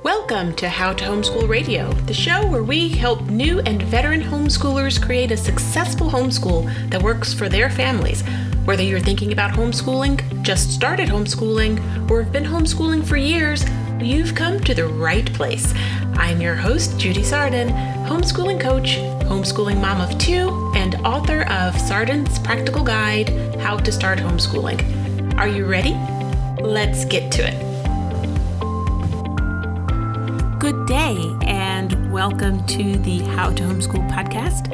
Welcome to How to Homeschool Radio, the show where we help new and veteran homeschoolers create a successful homeschool that works for their families. Whether you're thinking about homeschooling, just started homeschooling, or have been homeschooling for years, you've come to the right place. I'm your host, Judy Sardin, homeschooling coach, homeschooling mom of two, and author of Sardin's Practical Guide, How to Start Homeschooling. Are you ready? Let's get to it. Good day, and welcome to the How to Homeschool podcast.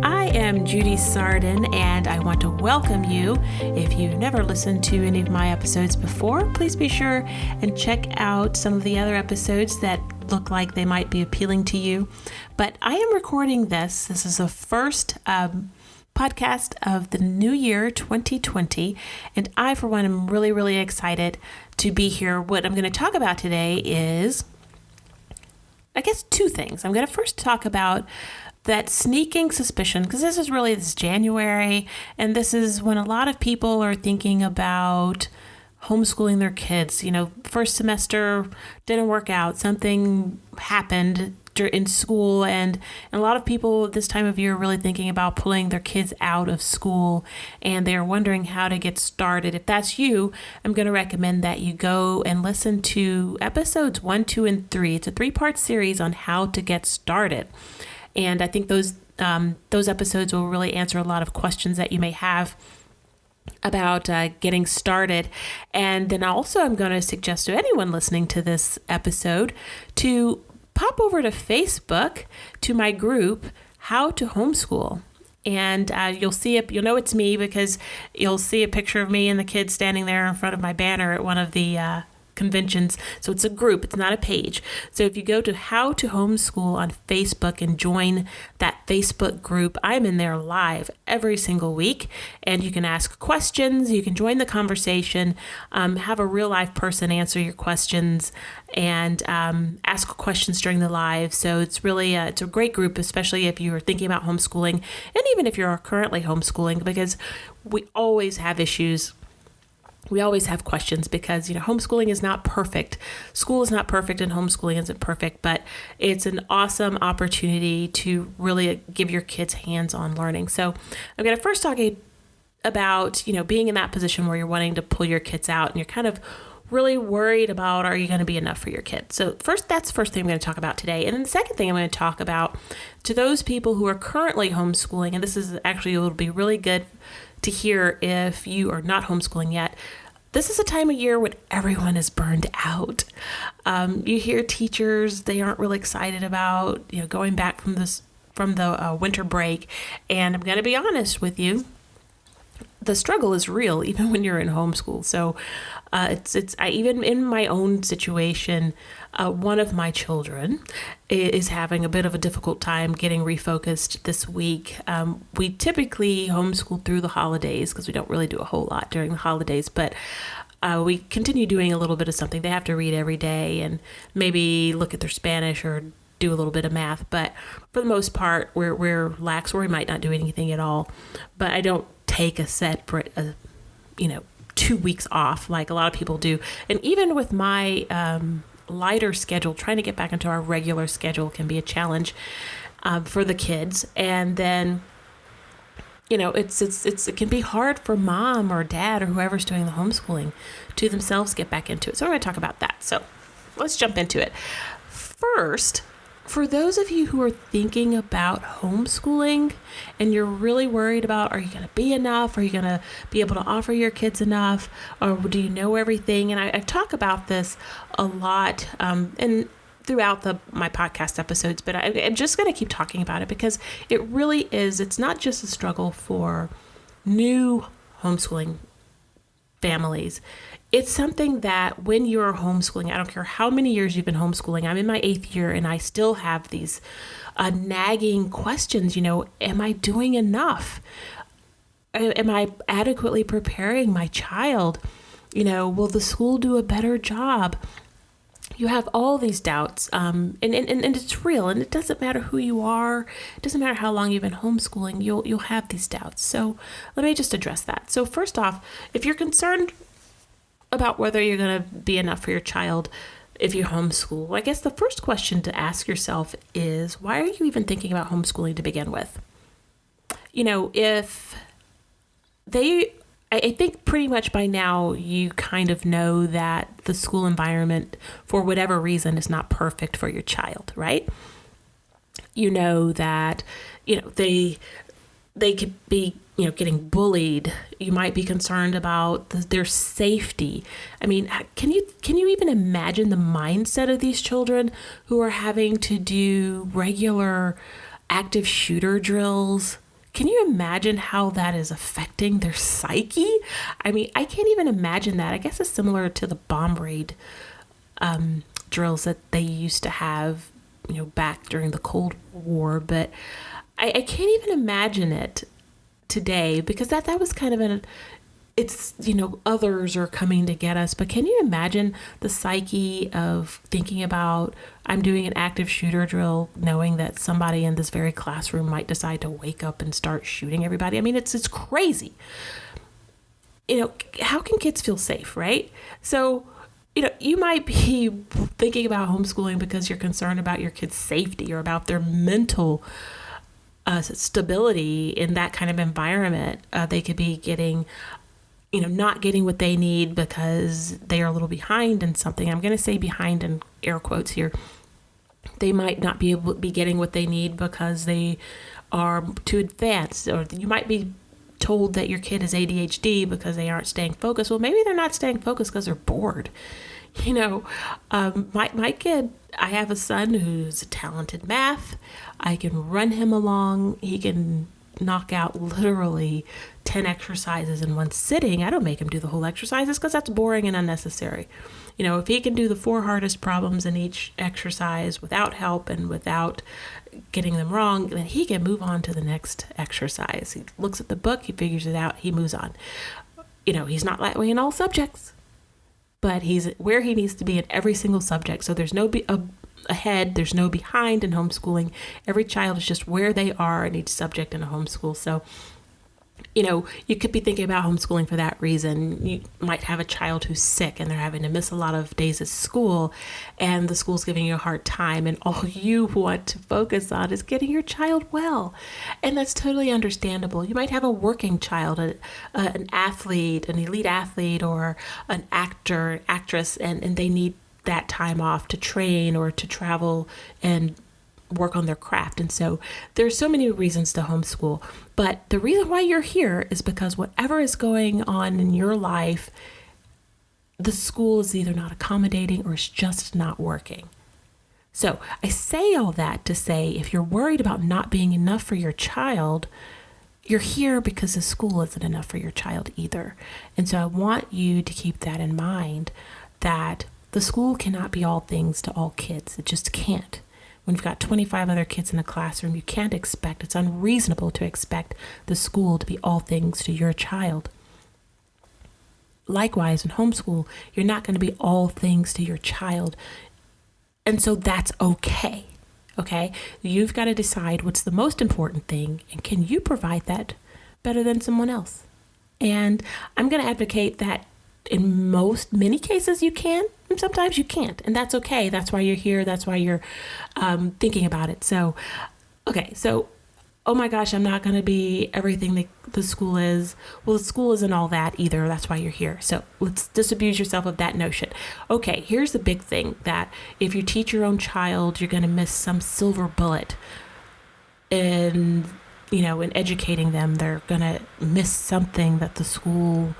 I am Judy Sardin, and I want to welcome you. If you've never listened to any of my episodes before, please be sure and check out some of the other episodes that look like they might be appealing to you. But I am recording this. This is the first podcast of the new year, 2020, and I, for one, am really, really excited to be here. What I'm going to talk about today is, I guess, two things. I'm going to first talk about that sneaking suspicion, because this January, and this is when a lot of people are thinking about homeschooling their kids. You know, first semester didn't work out, something happened in school, and a lot of people this time of year are really thinking about pulling their kids out of school, and they're wondering how to get started. If that's you, I'm going to recommend that you go and listen to episodes 1, 2, and 3. It's a 3-part series on how to get started, and I think those episodes will really answer a lot of questions that you may have about getting started. And then also I'm going to suggest to anyone listening to this episode to pop over to Facebook to my group, How to Homeschool. And you'll know it's me because you'll see a picture of me and the kids standing there in front of my banner at one of the conventions. So it's a group, it's not a page. So if you go to How to Homeschool on Facebook and join that Facebook group, I'm in there live every single week, and you can ask questions, you can join the conversation, have a real live person answer your questions, and ask questions during the live. So it's really it's a great group, especially if you are thinking about homeschooling, and even if you're currently homeschooling, because we always have issues. We always have questions because, homeschooling is not perfect. School is not perfect and homeschooling isn't perfect, but it's an awesome opportunity to really give your kids hands-on learning. So I'm going to first talk about, being in that position where you're wanting to pull your kids out and you're kind of really worried about, are you going to be enough for your kids? So that's the first thing I'm going to talk about today. And then the second thing I'm going to talk about to those people who are currently homeschooling, and this is actually, it'll be really good to hear if you are not homeschooling yet. This is a time of year when everyone is burned out. You hear teachers, they aren't really excited about, going back from the winter break. And I'm going to be honest with you, the struggle is real, even when you're in homeschool. So even in my own situation, one of my children is having a bit of a difficult time getting refocused this week. We typically homeschool through the holidays because we don't really do a whole lot during the holidays, but we continue doing a little bit of something. They have to read every day and maybe look at their Spanish or do a little bit of math. But for the most part, we're lax, or we might not do anything at all. But I don't take a set for 2 weeks off like a lot of people do. And even with my lighter schedule, trying to get back into our regular schedule can be a challenge for the kids. And then it can be hard for mom or dad or whoever's doing the homeschooling to themselves get back into it. So we're going to talk about that. So let's jump into it. First, for those of you who are thinking about homeschooling and you're really worried about, are you going to be enough? Are you going to be able to offer your kids enough? Or do you know everything? And I talk about this a lot and throughout my podcast episodes, but I'm just going to keep talking about it because it really is. It's not just a struggle for new homeschooling families. It's something that when you're homeschooling, I don't care how many years you've been homeschooling, I'm in my 8th year and I still have these nagging questions. Am I doing enough? Am I adequately preparing my child? Will the school do a better job? You have all these doubts, and it's real, and it doesn't matter who you are. It doesn't matter how long you've been homeschooling. You'll have these doubts. So let me just address that. So first off, if you're concerned about whether you're going to be enough for your child, if you homeschool, I guess the first question to ask yourself is, why are you even thinking about homeschooling to begin with? If I think pretty much by now you kind of know that the school environment, for whatever reason, is not perfect for your child, right? You know that, they could be, getting bullied. You might be concerned about their safety. I mean, can you even imagine the mindset of these children who are having to do regular active shooter drills? Can you imagine how that is affecting their psyche? I mean, I can't even imagine that. I guess it's similar to the bomb raid drills that they used to have, back during the Cold War. But I can't even imagine it today, because that was kind of it's, others are coming to get us. But can you imagine the psyche of thinking about, I'm doing an active shooter drill, knowing that somebody in this very classroom might decide to wake up and start shooting everybody? I mean, it's crazy. How can kids feel safe, right? So, you might be thinking about homeschooling because you're concerned about your kids' safety or about their mental stability in that kind of environment. They could be getting, not getting what they need because they are a little behind in something. I'm going to say behind in air quotes here. They might not be able to be getting what they need because they are too advanced, or you might be told that your kid is ADHD because they aren't staying focused. Well, maybe they're not staying focused because they're bored. My kid, I have a son who's talented math. I can run him along. He can knock out literally 10 exercises in one sitting. I don't make him do the whole exercises because that's boring and unnecessary. If he can do the 4 hardest problems in each exercise without help and without getting them wrong, then he can move on to the next exercise. He looks at the book, he figures it out, he moves on. He's not that way in all subjects, but he's where he needs to be in every single subject. So there's no ahead, there's no behind in homeschooling. Every child is just where they are in each subject in a homeschool. So, you could be thinking about homeschooling for that reason. You might have a child who's sick and they're having to miss a lot of days at school, and the school's giving you a hard time, and all you want to focus on is getting your child well. And that's totally understandable. You might have a working child, an athlete, an elite athlete, or an actor, actress, and they need that time off to train or to travel and work on their craft. And so there's so many reasons to homeschool, but the reason why you're here is because whatever is going on in your life, the school is either not accommodating or it's just not working. So I say all that to say, if you're worried about not being enough for your child, you're here because the school isn't enough for your child either. And so I want you to keep that in mind, that the school cannot be all things to all kids. It just can't. When you've got 25 other kids in a classroom, you can't expect, it's unreasonable to expect the school to be all things to your child. Likewise, in homeschool, you're not going to be all things to your child. And so that's okay. Okay? You've got to decide what's the most important thing, and can you provide that better than someone else? And I'm going to advocate that in many cases you can, and sometimes you can't, and that's okay. That's why you're here. That's why you're thinking about it. So, okay, so, oh my gosh, I'm not going to be everything that the school is. Well, the school isn't all that either. That's why you're here. So let's disabuse yourself of that notion. Okay, here's the big thing, that if you teach your own child, you're going to miss some silver bullet in educating them. They're going to miss something that the school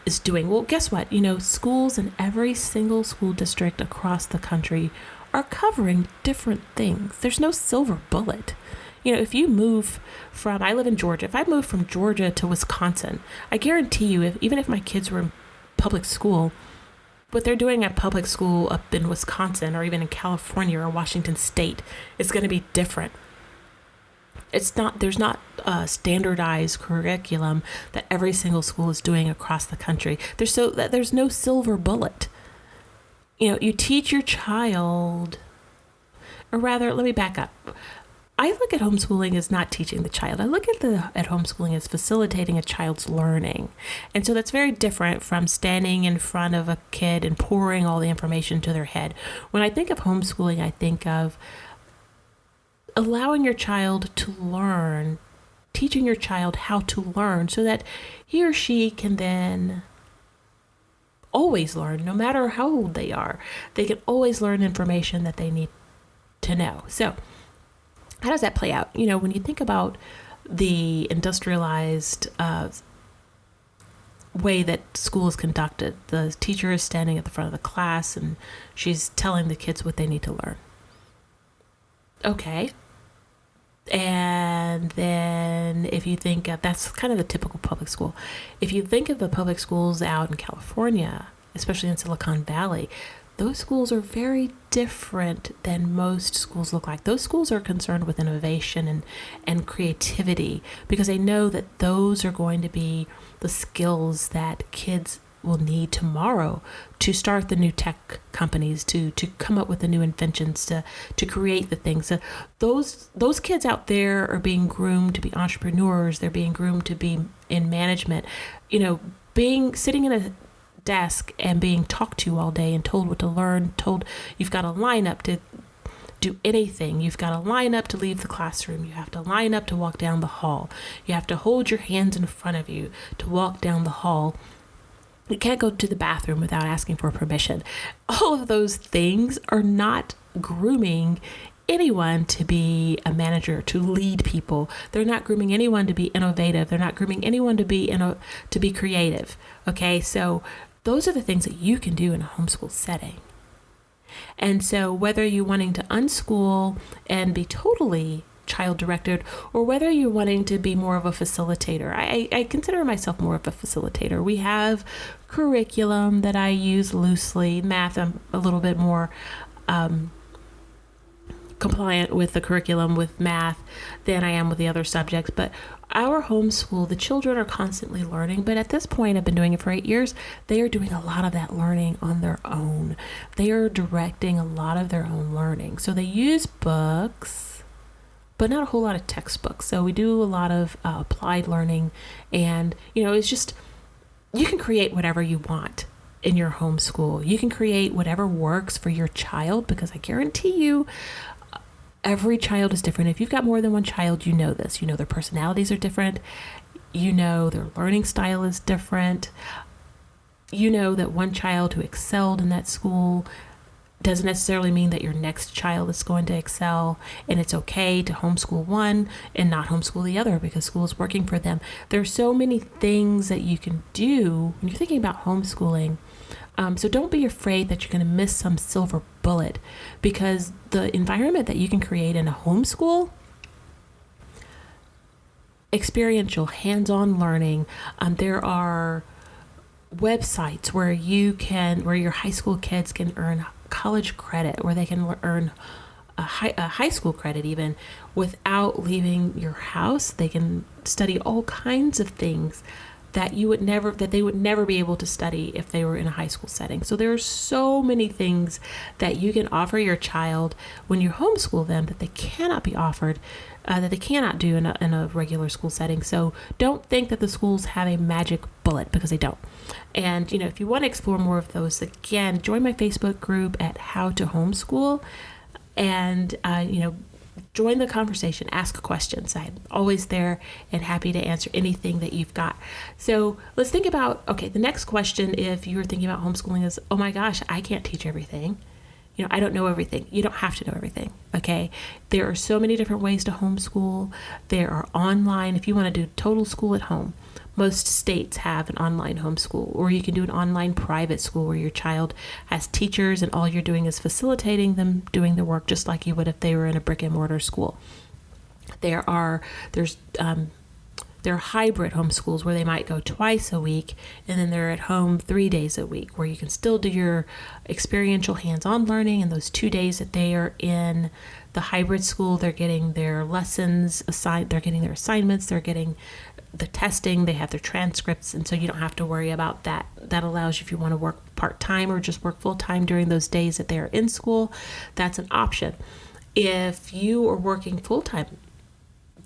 is doing. Well, guess what? Schools in every single school district across the country are covering different things. There's no silver bullet. If you move from, I live in Georgia. If I move from Georgia to Wisconsin, I guarantee you, even if my kids were in public school, what they're doing at public school up in Wisconsin or even in California or Washington State is going to be different. There's not a standardized curriculum that every single school is doing across the country. There's no silver bullet. You teach your child, or rather, let me back up. I look at homeschooling as not teaching the child. I look at homeschooling as facilitating a child's learning. And so that's very different from standing in front of a kid and pouring all the information to their head. When I think of homeschooling, I think of allowing your child to learn, teaching your child how to learn so that he or she can then always learn, no matter how old they are. They can always learn information that they need to know. So how does that play out? When you think about the industrialized way that school is conducted, the teacher is standing at the front of the class and she's telling the kids what they need to learn. Okay. And then if you think of, that's kind of the typical public school. If you think of the public schools out in California, especially in Silicon Valley, those schools are very different than most schools look like. Those schools are concerned with innovation and creativity because they know that those are going to be the skills that kids will need tomorrow to start the new tech companies, to come up with the new inventions, to create the things. So those kids out there are being groomed to be entrepreneurs. They're being groomed to be in management. Sitting in a desk and being talked to all day and told what to learn, told you've got to line up to do anything. You've got to line up to leave the classroom. You have to line up to walk down the hall. You have to hold your hands in front of you to walk down the hall. You can't go to the bathroom without asking for permission. All of those things are not grooming anyone to be a manager, to lead people. They're not grooming anyone to be innovative. They're not grooming anyone to be creative. Okay, so those are the things that you can do in a homeschool setting. And so whether you're wanting to unschool and be totally child-directed, or whether you're wanting to be more of a facilitator, I consider myself more of a facilitator. We have curriculum that I use loosely. Math, I'm a little bit more compliant with the curriculum with math than I am with the other subjects. But our homeschool, the children are constantly learning. But at this point, I've been doing it for 8 years. They are doing a lot of that learning on their own. They are directing a lot of their own learning. So they use books, but not a whole lot of textbooks. So we do a lot of applied learning. And, it's just, you can create whatever you want in your homeschool. You can create whatever works for your child, because I guarantee you, every child is different. If you've got more than one child, you know this. Their personalities are different. Their learning style is different. That one child who excelled in that school doesn't necessarily mean that your next child is going to excel, and it's okay to homeschool one and not homeschool the other because school is working for them. There's so many things that you can do when you're thinking about homeschooling. So don't be afraid that you're going to miss some silver bullet, because the environment that you can create in a homeschool, experiential, hands-on learning, there are websites where your high school kids can earn college credit, or they can earn a high school credit even without leaving your house. They can study all kinds of things that they would never be able to study if they were in a high school setting. So there are so many things that you can offer your child when you homeschool them that they cannot be offered, that they cannot do in a regular school setting. So don't think that the schools have a magic bullet, because they don't. And, if you want to explore more of those, again, join my Facebook group at How to Homeschool, and, join the conversation, ask questions. I'm always there and happy to answer anything that you've got. So let's think about, the next question, if you're thinking about homeschooling, is, oh my gosh, I can't teach everything. I don't know everything. You don't have to know everything. Okay. There are so many different ways to homeschool. There are online, if you want to do total school at home. Most states have an online homeschool, or you can do an online private school where your child has teachers and all you're doing is facilitating them doing the work just like you would if they were in a brick and mortar school. There are hybrid homeschools where they might go twice a week and then they're at home 3 days a week, where you can still do your experiential hands-on learning. And those 2 days that they are in the hybrid school, they're getting their lessons assigned, they're getting their assignments, they're getting the testing, they have their transcripts, and so you don't have to worry about that. That allows you, if you want to work part-time or just work full-time during those days that they are in school, that's an option. If you are working full-time,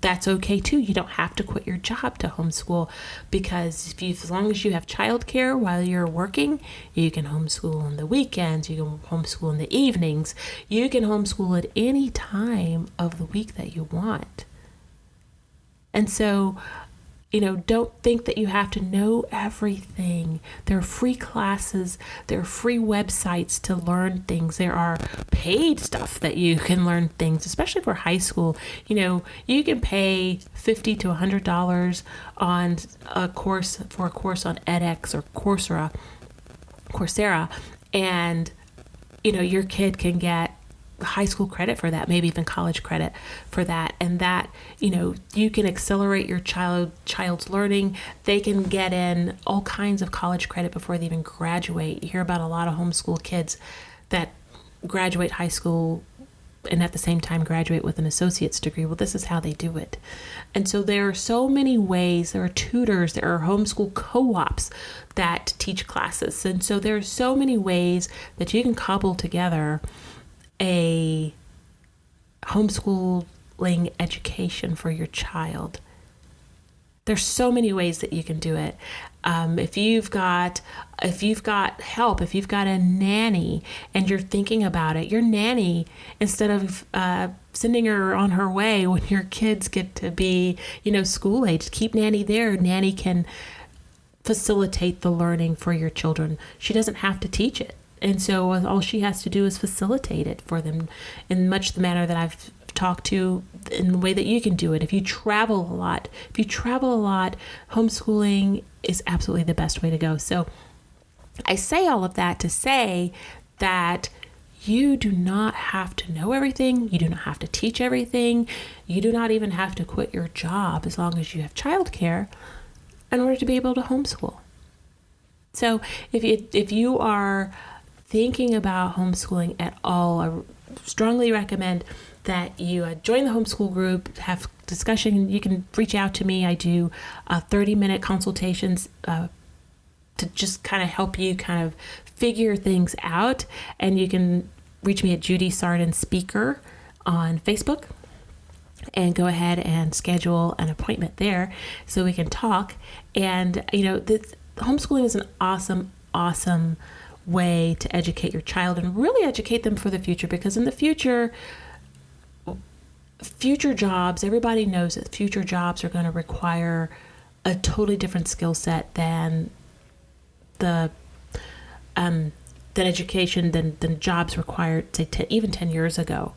that's okay too. You don't have to quit your job to homeschool, because as long as you have childcare while you're working, you can homeschool on the weekends, you can homeschool in the evenings, you can homeschool at any time of the week that you want. And so, don't think that you have to know everything. There are free classes, there are free websites to learn things. There are paid stuff that you can learn things, especially for high school. You can pay $50 to $100 on a course on edX or Coursera, and your kid can get high school credit for that, maybe even college credit for that, and that you can accelerate your child's learning. They can get in all kinds of college credit before they even graduate. You hear about a lot of homeschool kids that graduate high school and at the same time graduate with an associate's degree. Well, this is how they do it. And so there are so many ways. There are tutors, there are homeschool co-ops that teach classes, and so there are so many ways that you can cobble together a homeschooling education for your child. There's so many ways that you can do it. If you've got help, if you've got a nanny and you're thinking about it, your nanny, instead of sending her on her way when your kids get to be, school age, keep nanny there. Nanny can facilitate the learning for your children. She doesn't have to teach it. And so all she has to do is facilitate it for them in much the manner that I've talked to, in the way that you can do it. If you travel a lot, homeschooling is absolutely the best way to go. So I say all of that to say that you do not have to know everything. You do not have to teach everything. You do not even have to quit your job as long as you have childcare in order to be able to homeschool. So if you are thinking about homeschooling at all, I strongly recommend that you join the homeschool group, have discussion. You can reach out to me. I do 30-minute consultations to just kind of help you kind of figure things out. And you can reach me at Judy Sardin Speaker on Facebook, and go ahead and schedule an appointment there so we can talk. And homeschooling is an awesome way to educate your child and really educate them for the future, because in the future jobs, everybody knows that future jobs are going to require a totally different skill set than education than jobs required, say, even 10 years ago.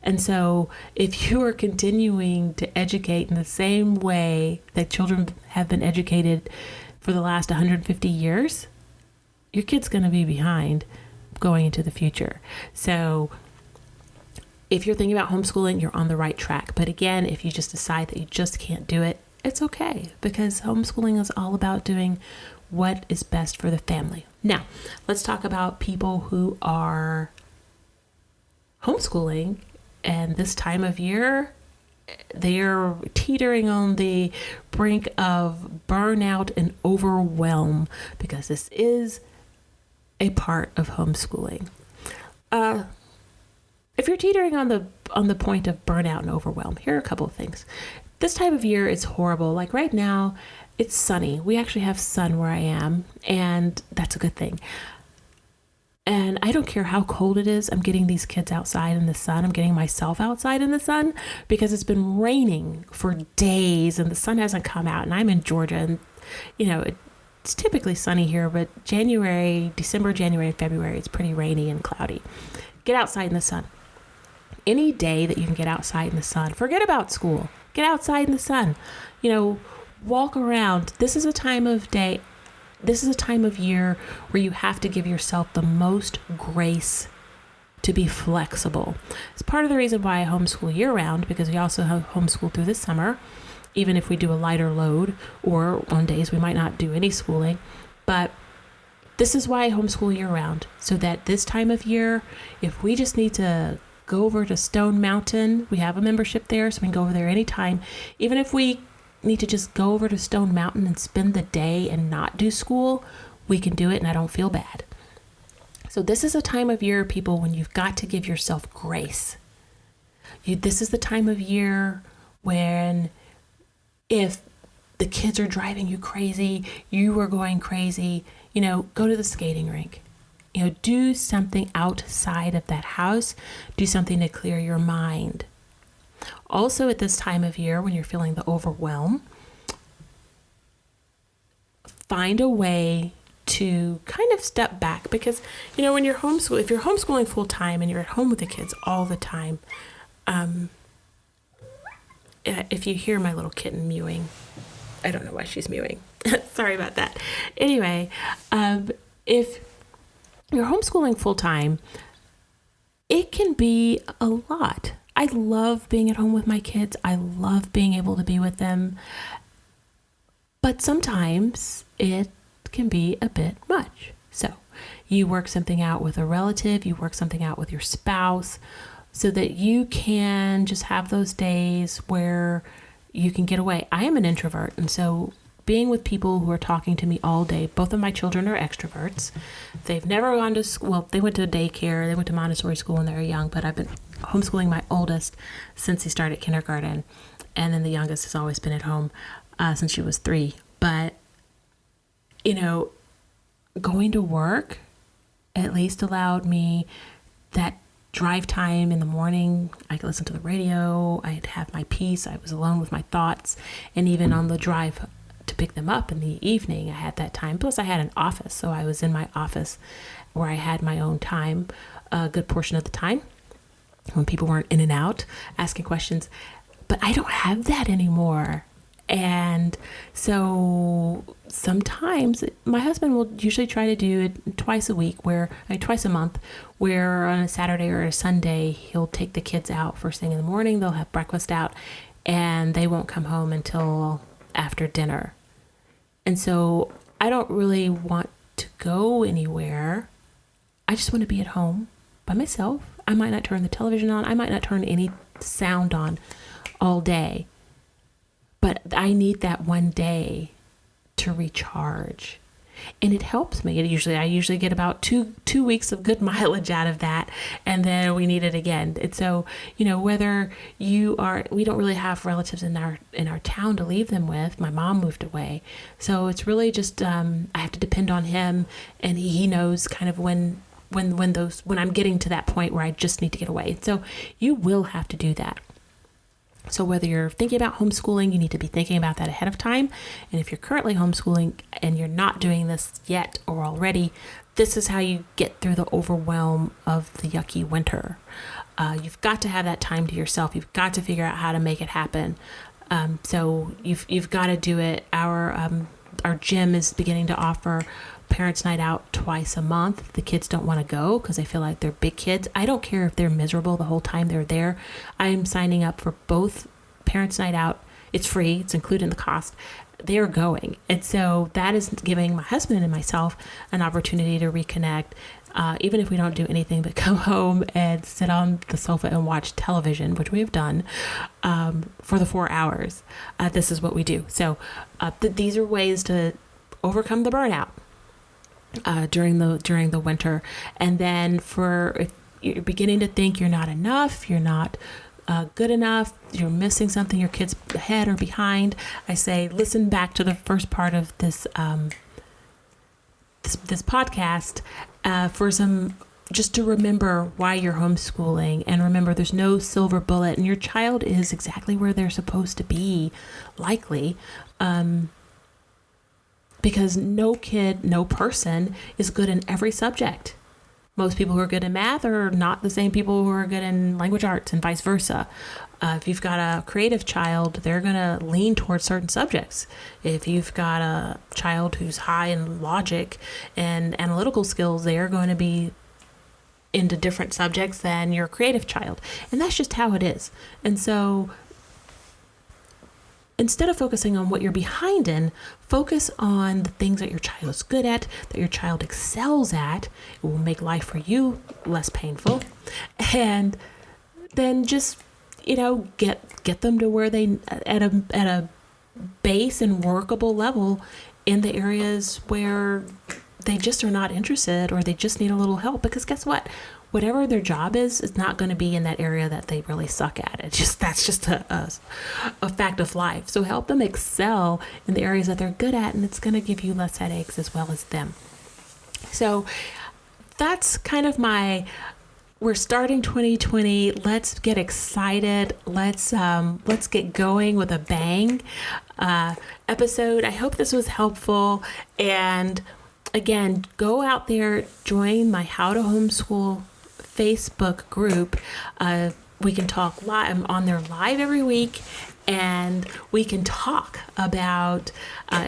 And so if you are continuing to educate in the same way that children have been educated for the last 150 years, your kid's going to be behind going into the future. So if you're thinking about homeschooling, you're on the right track. But again, if you just decide that you just can't do it, it's okay, because homeschooling is all about doing what is best for the family. Now, let's talk about people who are homeschooling, and this time of year, they're teetering on the brink of burnout and overwhelm, because this is a part of homeschooling. If you're teetering on the point of burnout and overwhelm, here are a couple of things. This time of year is horrible. Like right now, it's sunny. We actually have sun where I am, and that's a good thing. And I don't care how cold it is. I'm getting these kids outside in the sun. I'm getting myself outside in the sun, because it's been raining for days and the sun hasn't come out. And I'm in Georgia, and it's typically sunny here, but December, January, and February, it's pretty rainy and cloudy. Get outside in the sun. Any day that you can get outside in the sun, forget about school. Get outside in the sun. Walk around. This is a time of year where you have to give yourself the most grace to be flexible. It's part of the reason why I homeschool year-round, because we also have homeschool through the summer, even if we do a lighter load, or on days we might not do any schooling. But this is why I homeschool year-round, so that this time of year, if we just need to go over to Stone Mountain, we have a membership there, so we can go over there anytime. Even if we need to just go over to Stone Mountain and spend the day and not do school, we can do it, and I don't feel bad. So this is a time of year, people, when you've got to give yourself grace. This is the time of year when if the kids are driving you crazy, you are going crazy, go to the skating rink. Do something outside of that house. Do something to clear your mind. Also at this time of year when you're feeling the overwhelm, find a way to kind of step back because, when you're if you're homeschooling full time and you're at home with the kids all the time, if you hear my little kitten mewing, I don't know why she's mewing. Sorry about that. Anyway, if you're homeschooling full time, it can be a lot. I love being at home with my kids. I love being able to be with them. But sometimes it can be a bit much. So you work something out with a relative, you work something out with your spouse so that you can just have those days where you can get away. I am an introvert, and so being with people who are talking to me all day, both of my children are extroverts. They've never gone to school. Well, they went to daycare, they went to Montessori school when they were young, but I've been homeschooling my oldest since he started kindergarten. And then the youngest has always been at home since she was 3. But, going to work at least allowed me that drive time in the morning. I could listen to the radio. I'd have my peace. I was alone with my thoughts. And even on the drive to pick them up in the evening, I had that time. Plus I had an office. So I was in my office where I had my own time a good portion of the time when people weren't in and out asking questions. But I don't have that anymore. And so sometimes my husband will usually try to do it twice a month, where on a Saturday or a Sunday, he'll take the kids out first thing in the morning. They'll have breakfast out and they won't come home until after dinner. And so I don't really want to go anywhere. I just want to be at home by myself. I might not turn the television on. I might not turn any sound on all day. But I need that one day to recharge. And it helps me. I usually get about two weeks of good mileage out of that. And then we need it again. And so, whether we don't really have relatives in our town to leave them with. My mom moved away. So it's really just, I have to depend on him. And he knows kind of when I'm getting to that point where I just need to get away. So you will have to do that. So whether you're thinking about homeschooling, you need to be thinking about that ahead of time. And if you're currently homeschooling and you're not doing this yet or already, this is how you get through the overwhelm of the yucky winter. You've got to have that time to yourself. You've got to figure out how to make it happen. So you've got to do it. Our gym is beginning to offer parents' night out twice a month. The kids don't want to go because they feel like they're big kids. I don't care if they're miserable the whole time they're there. I'm signing up for both parents' night out. It's free. It's included in the cost. They're going. And so that is giving my husband and myself an opportunity to reconnect. Even if we don't do anything but come home and sit on the sofa and watch television, which we have done for the 4 hours. This is what we do. So these are ways to overcome the burnout during the winter. And then if you're beginning to think you're not enough, you're not good enough, you're missing something, your kid's ahead or behind, I say listen back to the first part of this this podcast for some, just to remember why you're homeschooling, and remember there's no silver bullet, and your child is exactly where they're supposed to be, likely, because no kid, no person is good in every subject. Most people who are good in math are not the same people who are good in language arts, and vice versa. If you've got a creative child, they're going to lean towards certain subjects. If you've got a child who's high in logic and analytical skills, they are going to be into different subjects than your creative child. And that's just how it is. And so instead of focusing on what you're behind in, focus on the things that your child is good at, that your child excels at. It will make life for you less painful. And then just, get them to where they, at a base and workable level in the areas where they just are not interested, or they just need a little help. Because guess what? whatever their job is, it's not going to be in that area that they really suck at. That's just a fact of life. So help them excel in the areas that they're good at, and it's going to give you less headaches as well as them. So that's kind of we're starting 2020. Let's get excited. Let's get going with a bang episode. I hope this was helpful. And again, go out there, join my How to Homeschool Facebook group. We can talk live. I'm on there live every week, and we can talk about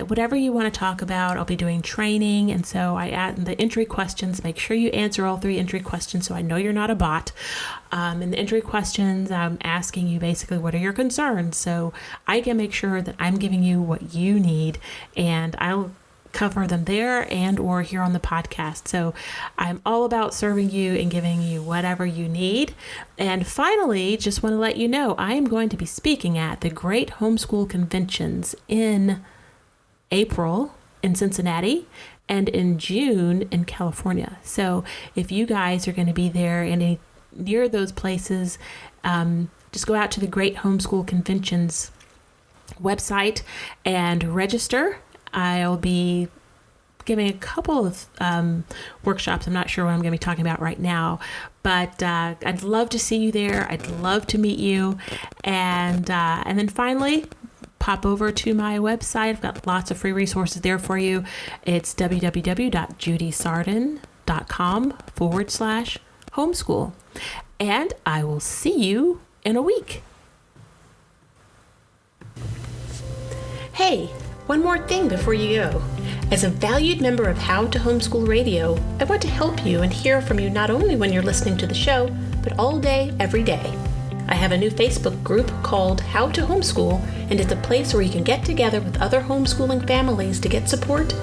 whatever you want to talk about. I'll be doing training, and so I add the entry questions. Make sure you answer all 3 entry questions so I know you're not a bot. In the entry questions, I'm asking you basically what are your concerns, so I can make sure that I'm giving you what you need, and I'll cover them there and or here on the podcast. So I'm all about serving you and giving you whatever you need. And finally, just want to let you know, I am going to be speaking at the Great Homeschool Conventions in April in Cincinnati and in June in California. So if you guys are going to be there and near those places, just go out to the Great Homeschool Conventions website and register. I'll be giving a couple of workshops. I'm not sure what I'm going to be talking about right now, but I'd love to see you there. I'd love to meet you. And then finally, pop over to my website. I've got lots of free resources there for you. It's www.judysarden.com/homeschool. And I will see you in a week. Hey, one more thing before you go. As a valued member of How to Homeschool Radio, I want to help you and hear from you not only when you're listening to the show, but all day, every day. I have a new Facebook group called How to Homeschool, and it's a place where you can get together with other homeschooling families to get support,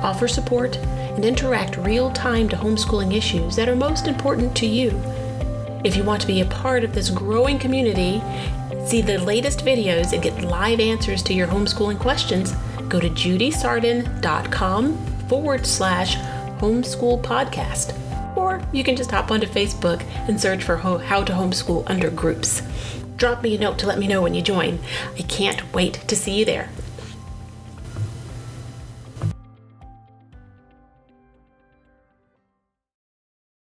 offer support, and interact real-time to homeschooling issues that are most important to you. If you want to be a part of this growing community, see the latest videos, and get live answers to your homeschooling questions, go to judysarden.com/homeschool podcast. Or you can just hop onto Facebook and search for How to Homeschool under groups. Drop me a note to let me know when you join. I can't wait to see you there.